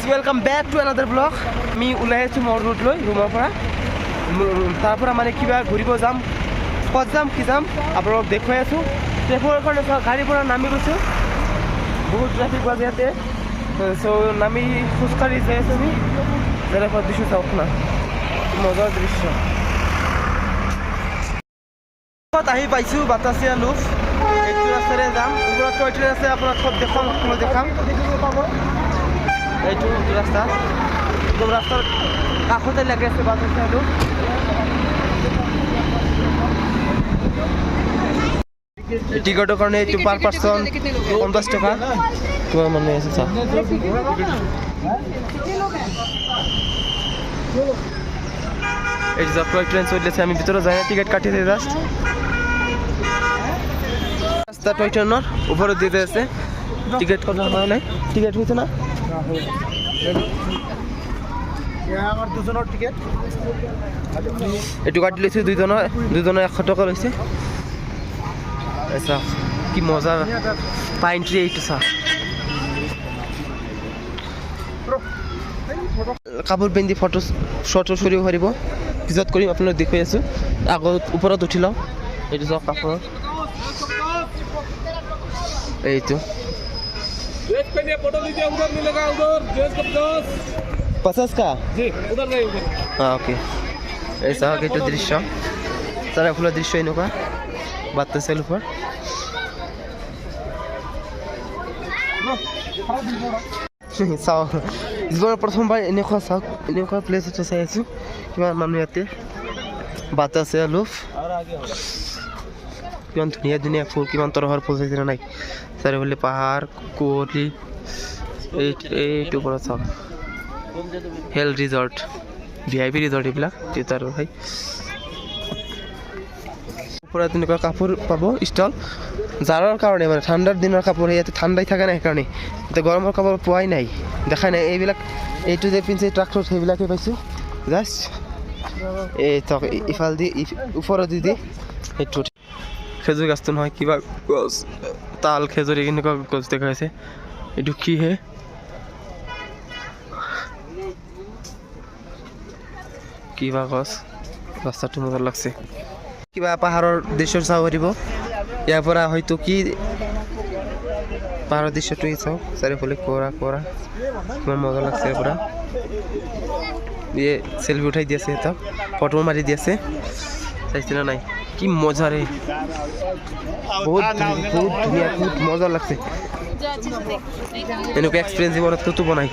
Welcome back to another blog. আমি ওলাই আছোঁ মোৰ ৰোড লৈ ৰুমৰ পৰা। তাৰ পৰা মানে কিবা ঘূৰিব যাম, ক'ত যাম কি যাম আপোনালোকক দেখুৱাই আছোঁ। ট্ৰেফিকৰ কাৰণে গাড়ীৰ পৰা নামি গৈছোঁ, বহুত ট্ৰেফিক বাজি ইয়াতে। চ' নামি খোজকাঢ়ি যাই আছোঁ আমি। যেনেকুৱা দিছোঁ চাওক না, মজাৰ দৃশ্য। আহি পাইছোঁ বাটাচিয়া লুফ। এইটো ৰাস্তাৰে যাম, ওপৰত টয় ট্ৰেইন আছে, আপোনাক চব দেখাম। এইটো ৰাস্তা, একদম ৰাস্তাৰ কাষতে লাগি আছে বাটাচিয়া লুফ। টিকটৰ কাৰণে এইটো পাৰ পাৰ্চন 50 টকা। কিমান মানুহ আছে চাওক। এইটো যে টয় ট্রেন চলিছে, আমি ভিতরে যাই না, টিকিট কাটিছে জাস্ট। রাস্তা টয় ট্রেনের উপরে দিতে আছে, টিকিট কটা হয় নাই। টিকিট হয়েছে না, আমার দুজনের টিকিট এইটো কাটি লৈছে দুজনৰ 100 টকা লৈছে। চাওক কি মজা পাইন ট্ৰি, এইটো চাওক। কাপোৰ পিন্ধি ফটো চুৰিব পাৰিব, পিছত কৰিম আপোনাক দেখুৱাই আছোঁ। আগত ওপৰত উঠি লওঁ, এইটো চাওক কাপোৰ। এইটো 50 का ওকে। এই চাওক এইটো দৃশ্য, চাৰিওফালৰ দৃশ্য এনেকুৱা বাটাচিয়া লুফৰ। চাওক জীৱনৰ প্ৰথমবাৰ এনেকুৱা চাওক, এনেকুৱা প্লেচ এটা চাই আছোঁ। কিমান মানুহ ইয়াতে, বাটাচিয়া লুফ। কিমান ধুনীয়া ধুনীয়া ফুল, কিমান তৰহৰ ফুল চাইছে নাই। চাৰিওফালে পাহাৰ কুঁৱলী। এইটো ওপৰত চাওক হেল ৰিজৰ্ট, VIP ৰিজৰ্ট এইবিলাক তিতাৰ ভাই। ওপৰত এনেকুৱা কাপোৰ পাব ষ্টল, জাৰৰ কাৰণে মানে ঠাণ্ডাৰ দিনৰ কাপোৰ। ইয়াতে ঠাণ্ডাই থাকে নাই, সেইকাৰণে এতিয়া গৰমৰ কাপোৰ পোৱাই নাই, দেখাই নাই। এইবিলাক এইটো যে পিন্ধছে ট্ৰাকটোত, সেইবিলাকে পাইছোঁ জাষ্ট। এই চাওক ইফাল দি ওপৰত দি সেইটোত খেজুৰ গাছটো নহয়, কিবা গছ, তাল খেজুৰি এনেকুৱা গছ দেখা হৈছে। এইটো কি হে, কিবা গছ। ৰাস্তাটো মজা লাগছে, কিবা পাহাৰৰ দৃশ্য চাব পাৰিব ইয়াৰ পৰা। হয়তো কি পাহাৰৰ দৃশ্যটো চাওক, চাৰিওফালে কোঁৱৰা কোঁৱৰা, কিমান মজা লাগছে। ইয়াৰ পৰা ইয়ে চেলফি উঠাই দি আছে, এটা ফটো মাৰি দি আছে, চাইছে না নাই? কি মজাৰে, বহুত ধুনীয়া, বহুত মজা লাগছে। এনেকুৱা এক্সপিৰিয়েঞ্চ জীৱনত ক'তো বনাই।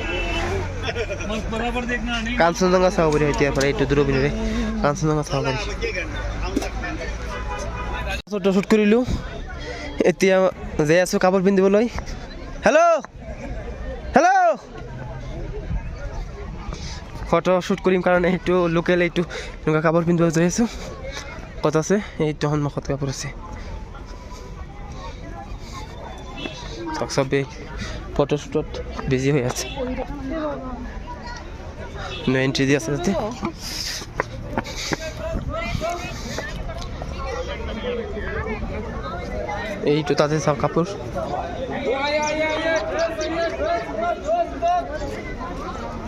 কাঞ্চনজঙ্ঘা চাব পাৰি এতিয়াৰ পৰা, এইটো দূৰবীণেৰে কাঞ্চনজঙ্ঘা চাব পাৰি। ফটো শ্বুট কৰিলোঁ, এতিয়া যাই আছোঁ কাপোৰ পিন্ধিবলৈ। হেল্ল' ফটো শ্বুট কৰিম কাৰণে সেইটো লোকেল, এইটো এনেকুৱা কাপোৰ পিন্ধিব যাই আছোঁ। ক'ত আছে? এইটো সন্মুখত কাপোৰ আছে। চবেই ফটো শ্বুটত বিজি হৈ আছে, এণ্ট্ৰি দি আছে তাতে। এইটো তাতে চাওক কাপোৰ।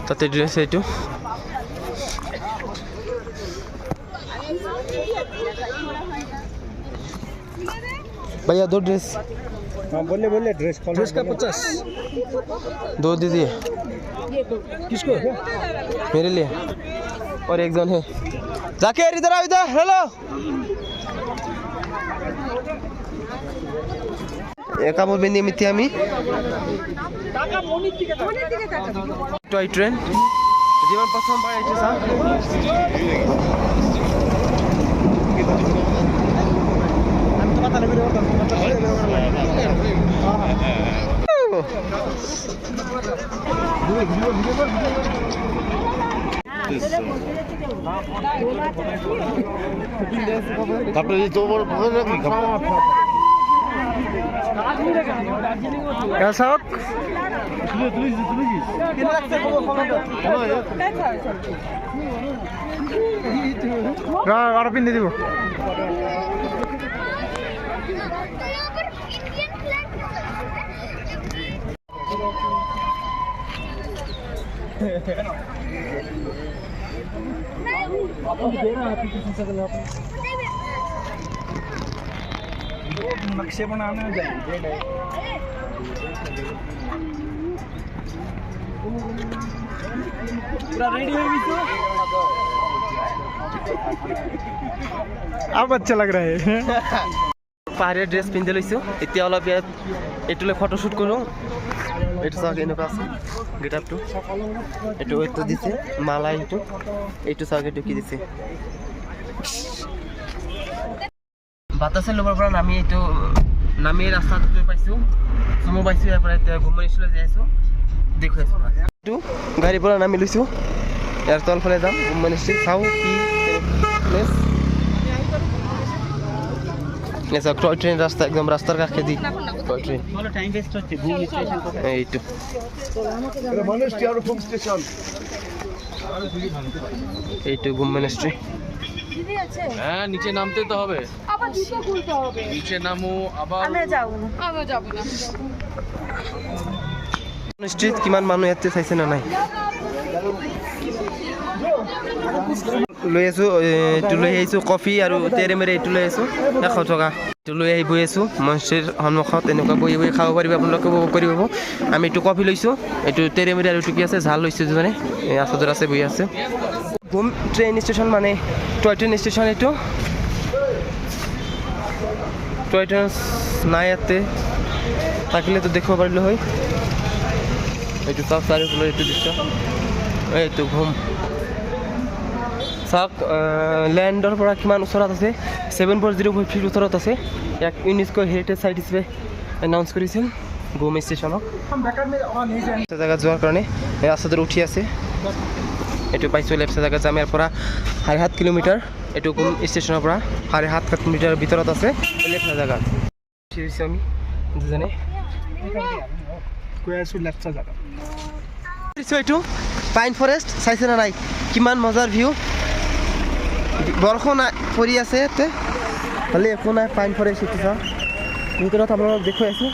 তাতে ড্রেস এইটো। भैया 2 ड्रेस। हाँ बोले ड्रेस का 50। 2 दीजिए। किसको? मेरे लिए और एक जन है। जाकिर इधर आओ, इधर। हेलो, কাপোৰ পিন্ধি এতিয়া আমি টয় ট্ৰেইন, যিমান প্ৰথমবাৰ আহিছে চাওক। চাওক আৰু পিন্ধি দিব। नक्शे बनाने में जाएंगे पूरा रेडी हो गई तो अब अच्छा लग रहा है পাহাৰীয়া ড্ৰেছ পিন্ধি লৈছোঁ এতিয়া অলপ ইয়াত এইটোলৈ ফটোশ্বুট কৰোঁ এইটো চাওক এনেকুৱা আছে গেটআপটো এইটো দিছে মালা এইটো চাওক এইটো কি দিছে বাতাসে ল'বৰ পৰা নামি ৰাস্তাটো পাইছোঁ চুমো পাইছোঁ ইয়াৰ পৰা এতিয়া ঘুমনিলৈ যাই আছোঁ দেখুৱাইছোঁ এইটো গাড়ীৰ পৰা নামি লৈছোঁ ইয়াৰ তলফালে যাম ঘুমনিশ্ৰী চাওঁ কি প্লেচ ऐसा टॉय ट्रेन रास्ता एकदम रास्तार काखे दी टॉय ट्रेन বলো টাইম ওয়েস্ট হচ্ছে ঘুম স্টেশন কোথায় এইটো মনস্ট্রি আর ঘুম স্টেশন এইটো ঘুম মিনিস্ট্রি দিদি আছে হ্যাঁ নিচে নামতে তো হবে আবার জুতো খুলতে হবে নিচে নামো আবার আমরা যাব না মিনিস্ট্রিত কিমান মানুহ ইয়াতে চাইছে না নাই লৈ আছোঁ এইটো লৈ আহিছোঁ কফি আৰু তেৰেমেৰে এইটো লৈ আছোঁ 100 টকা এইটো লৈ আহি বহি আছোঁ মঞ্চৰ সন্মুখত এনেকুৱা বহি বহি খাব পাৰিব আপোনালোকে উপভোগ কৰি পাব আমি এইটো কফি লৈছোঁ এইটো তেৰেমেৰে আৰু টুকি আছে ঝাল লৈছোঁ মানে আচদৰ আছে বহি আছে ঘুম ট্ৰেইন ষ্টেচন মানে টয় ট্ৰেইন ষ্টেচন এইটো টয় ট্ৰেইন নাই ইয়াতে থাকিলেতো দেখিব পাৰিলোঁ হয় এইটো চাওক চাৰিওফালে এইটো দৃশ্য এইটো ঘুম চাওক লেণ্ডৰ পৰা কিমান ওচৰত আছে 7.05 ফিট ওচৰত আছে ইয়াক ইউনেস্কো হেৰিটেজ চাইট হিচাপে এনাউন্স কৰিছিল ঘুম ষ্টেচনক জেগাত যোৱাৰ কাৰণে ৰাস্তাটো উঠি আছে এইটো পাইছোঁ লেফ্ট জেগাত যাম ইয়াৰ পৰা 7.5 কিলোমিটাৰ এইটো ঘুম ষ্টেচনৰ পৰা 7.5 কিলোমিটাৰ ভিতৰত আছে লেফ্ট জেগাত উঠি দিছোঁ আমি দুজনে কৈ আছো লেফ্ট জায়গা এইটো পাইন ফৰেষ্ট চাইছে না নাই কিমান মজাৰ ভিউ বৰষুণ পৰি আছে ইয়াতে খালি একো নাই পাইন ফৰেষ্ট এইটো চাওঁ ভিতৰত আপোনালোকক দেখুৱাই আছোঁ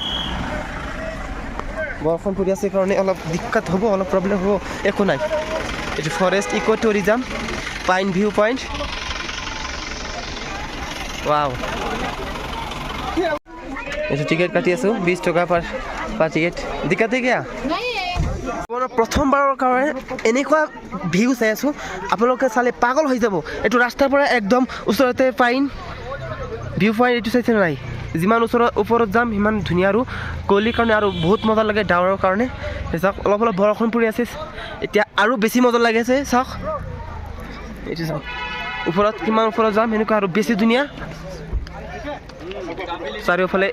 বৰষুণ পৰি আছে কাৰণে অলপ দিক্কত হ'ব অলপ প্ৰব্লেম হ'ব একো নাই এইটো forest eco' tourism pine view point wow এইটো টিকেট কাটি আছোঁ 20 টকা পাৰ টিকেট দিক্কতে কিয়া প্ৰথমবাৰৰ কাৰণে এনেকুৱা ভিউ চাই আছোঁ আপোনালোকে চালে পাগল হৈ যাব এইটো ৰাস্তাৰ পৰা একদম ওচৰতে পাইন ভিউ পইণ্ট এইটো চাইছে নাই যিমান ওপৰত যাম সিমান ধুনীয়া আৰু গলিৰ কাৰণে আৰু বহুত মজা লাগে ডাৱৰৰ কাৰণে চাওক অলপ অলপ বৰষুণ পৰি আছে এতিয়া আৰু বেছি মজা লাগি আছে চাওক এইটো চাওক ওপৰত কিমান ওপৰত যাম সেনেকুৱা আৰু বেছি ধুনীয়া চাৰিওফালে